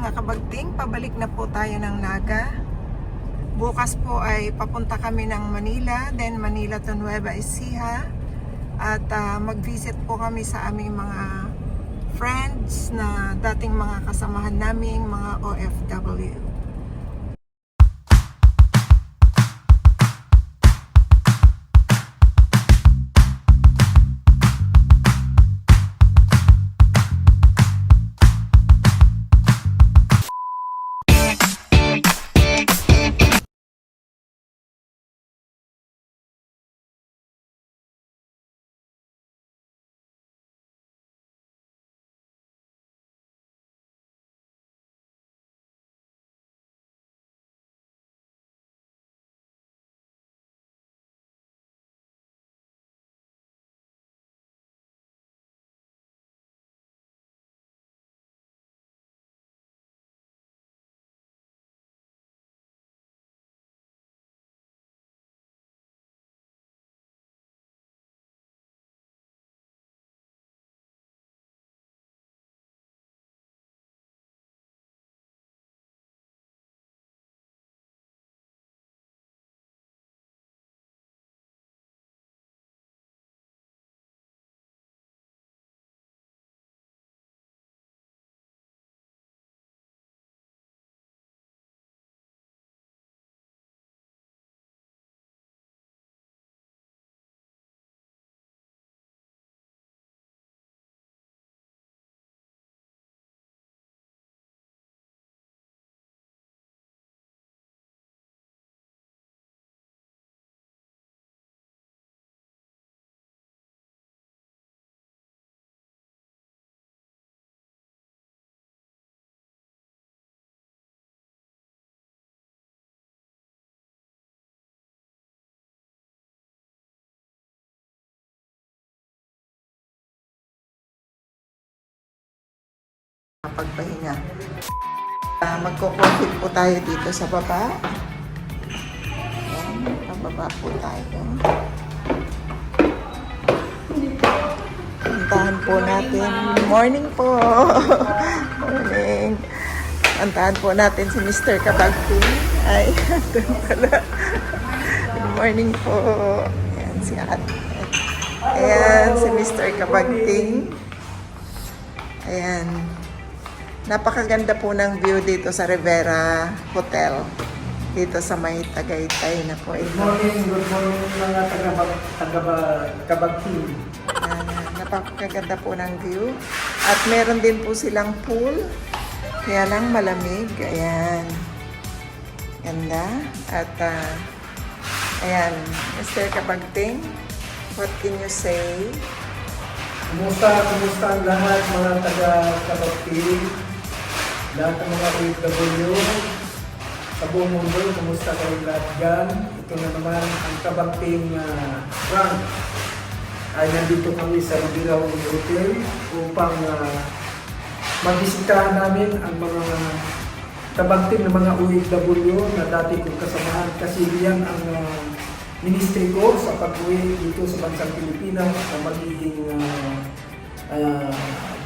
mga kabagting, pabalik na po tayo ng Naga. Bukas po ay papunta kami ng Manila, then Manila to Nueva Ecija. At mag-visit po kami sa aming mga friends na dating mga kasamahan naming mga OFW. Pagpahinga. Magko-coffee po tayo dito sa baba. Ayan, pababa po tayo. Puntahan po natin. Morning po! Morning! Puntahan po natin si Mr. Kabagting. Ay, doon pala. Good morning po. Ayan, si Ate. Ayan, si Mr. Kabagting. Ayan. Napakaganda po ng view dito sa Rivera Hotel. Dito sa may Tagaytay na po ito. Good morning mga Kabagting. Napakaganda po ng view. At meron din po silang pool. Kaya lang malamig. Ayan. Ganda. At ayan, Mr. Kabagting, what can you say? Kumusta ang lahat mga Kabagting? Lahat ng mga OFW sa buong mundo, kumusta kayo lahat dyan? Ito na naman ang Kabagting Frank. Ay nandito kami sa Rivera Hotel upang magbisitahan namin ang mga Kabagting na mga OFW na dati kong kasamahan kasi yan ang ministry ko sa pag-uwi dito sa bansang Pilipinas na magiging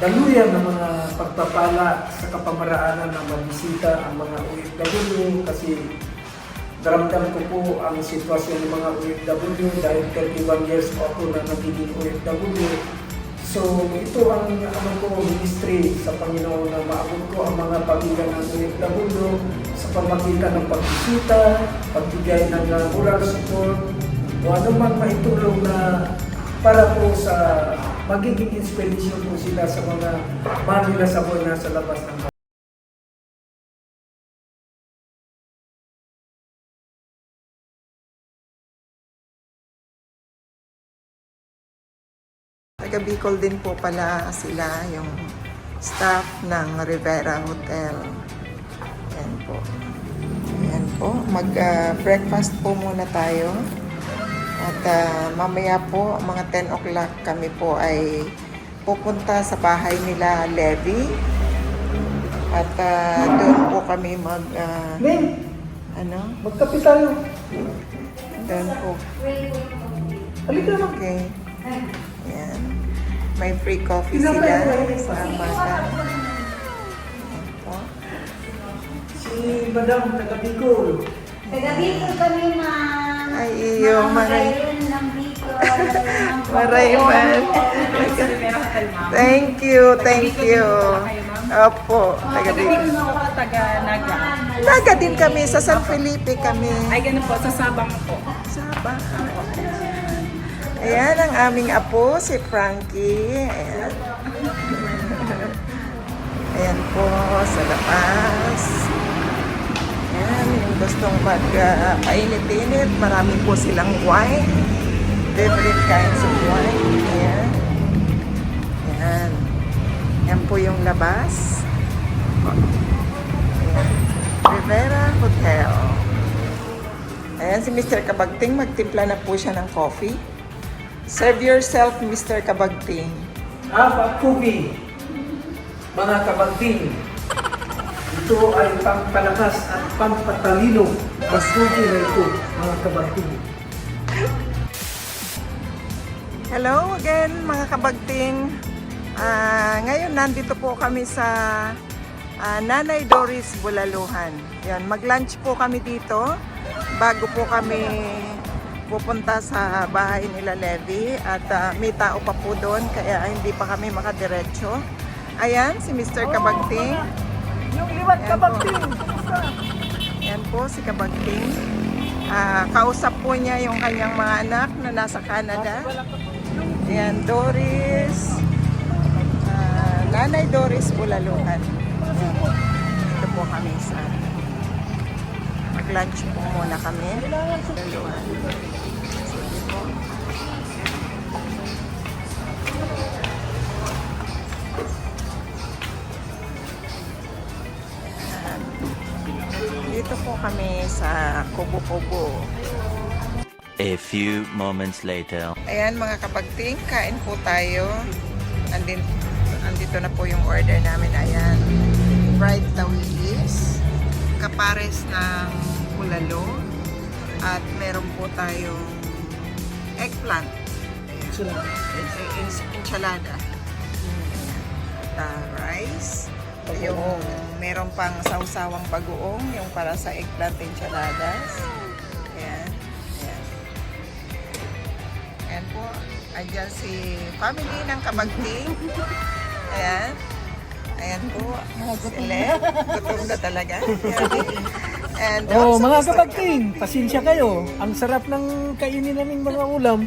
daluyan ng mga pagpapala sa kapamaraanan na magbisita ang mga OFW kasi daramdam ko po ang sitwasyon ng mga OFW dahil 31 years po ako na nagiging OFW. So ito ang ministry sa Panginoon na maabot ko ang mga pamilya ng OFW sa pamagitan ng pagbisita, pagbigay ng moral support o anumang maitulong na para po sa magiging inspiration po sila sa mga Manila sa buhay na sa labas ng bahay. Taga Bicol din po pala sila yung staff ng Rivera Hotel. Ayan po. Ayan po. Mag-breakfast po muna tayo. At mamaya po, mga 10 o'clock kami po ay pupunta sa bahay nila Levi. At doon po kami Magkape tayo. Doon po. Halika naman. Okay. Ayan. May free coffee sila sa bata. Ayan po. Si Madam, taga Bicol. Taga Bicol kami, ma'am. Ay, iyo, maray. Mga ng Bicol. Maray man. Thank you, thank you. Opo, taga dito. Taga Naga. Naga din kami, sa San Felipe kami. Ay, ganun po, sa Sabang po. Sabang. Ayan ang aming apo, si Frankie. Ayan. Ayan po, sa labas. Ayan, yung gustong mag-painit-init. Marami po silang wine. Different kinds of wine. Ayan. Ayan. Ayan po yung labas. Ayan. Rivera Hotel. Ayan si Mr. Kabagting. Magtimpla na po siya ng coffee. Serve yourself, Mr. Kabagting. Kubi, mga kabagting. Ito ay pampalakas at pampatalino. Pagkubi na ito, mga kabagting. Hello again, mga kabagting. Ngayon, nandito po kami sa Nanay Doris Bulaluhan. Yan, mag-lunch po kami dito bago po kami pupunta sa bahay nila Levi at may tao pa po doon kaya hindi pa kami makadiretso. Ayan, si Mr. Kabagting. Yung liwat kabagting. Ayan po si Kabagting. Kausap po niya yung kanyang mga anak na nasa Canada. Ayan, Doris. Nanay Doris Bulaluhan. Ito po kami sa mag-lunch po muna kami. Bulaluhan. Sige po. Ayan. Dito po kami sa Kubo-Kubo. A few moments later. Ayan mga kabagting, kain po tayo. Andito na po yung order namin. Ayan, fried tawilis, kapares ng bulalo, at meron po tayong eggplant. Enchilada. At rice. Yung meron pang sausawang bagoong, yung para sa eggplant enchiladas. Ayan. Ayan. Ayan po. Andyan si family ng Kabagting. Ayan. Ayan po. Sila. Gutom na talaga. And also, Mga Mr. kabagting, pasensya kayo. Ang sarap ng kainin naming mga ulam.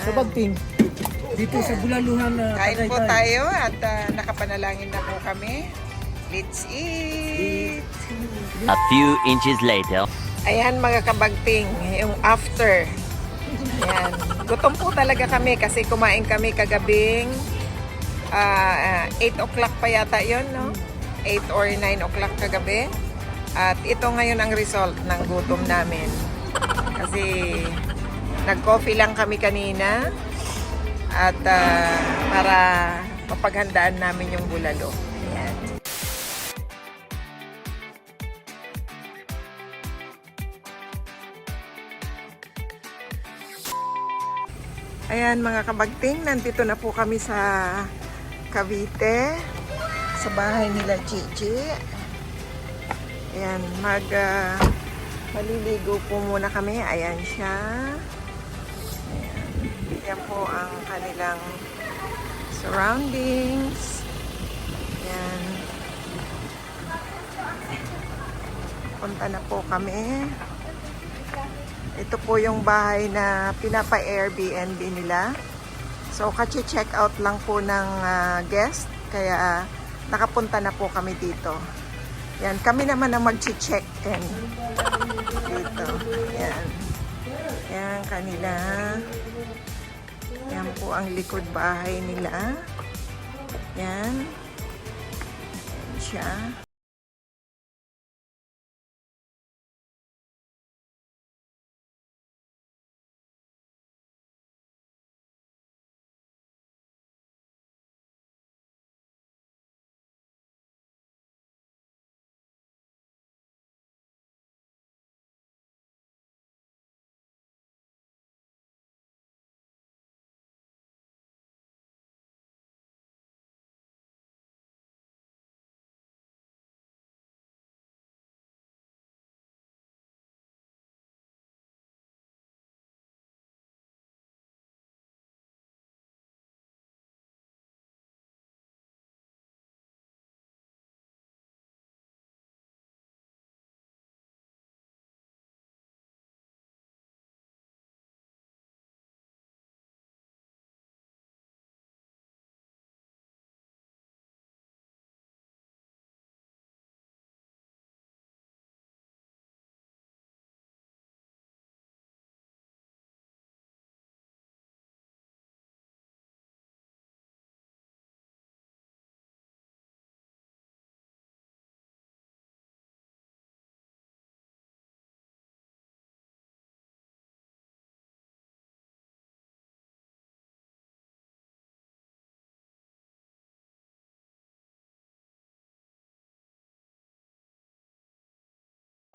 Kabagting. Dito sa Bulaluhan na Kain po tayo at nakapanalangin na po kami. Let's eat! A few inches later. Ayan mga kabagting, yung after. Ayan. Gutom po talaga kami kasi kumain kami kagabing 8 o'clock pa yata yun, no? 8 or 9 o'clock kagabi. At ito ngayon ang result ng gutom namin. Kasi nag-coffee lang kami kanina at para mapaghandaan namin yung bulalo. Ayan. Ayan mga kabagting, nandito na po kami sa Cavite, sa bahay nila Gigi. Ayan, maliligo po muna kami. Ayan siya. Ayan. Ayan po ang kanilang surroundings. Ayan. Punta na po kami. Ito po yung bahay na pinapa-Airbnb nila. So, check out lang po ng guest. Kaya, nakapunta na po kami dito. Yan, kami naman ang mag-check-in dito. Yan. Yan, kanila. Yan po ang likod bahay nila. Yan. Yan siya.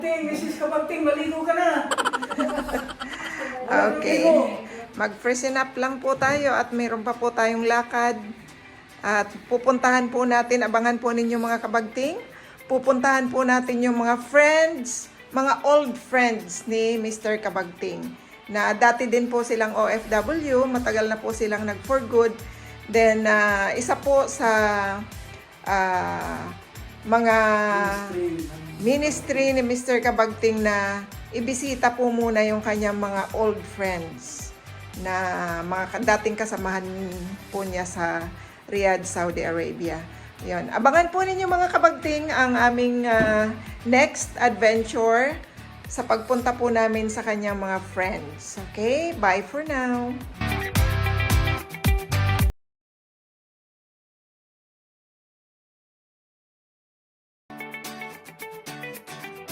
Mrs. Kabagting, maligo ka na. Okay. Mag-freshen up lang po tayo at mayroon pa po tayong lakad. At pupuntahan po natin, abangan po ninyo mga kabagting. Pupuntahan po natin yung mga friends, mga old friends ni Mr. Kabagting. Na dati din po silang OFW, matagal na po silang nag-for good. Then, isa po sa mga ministry ni Mr. Kabagting na ibisita po muna yung kanyang mga old friends na mga dating kasamahan po niya sa Riyadh, Saudi Arabia. Yun. Abangan po ninyo mga kabagting ang aming next adventure sa pagpunta po namin sa kanyang mga friends. Okay? Bye for now!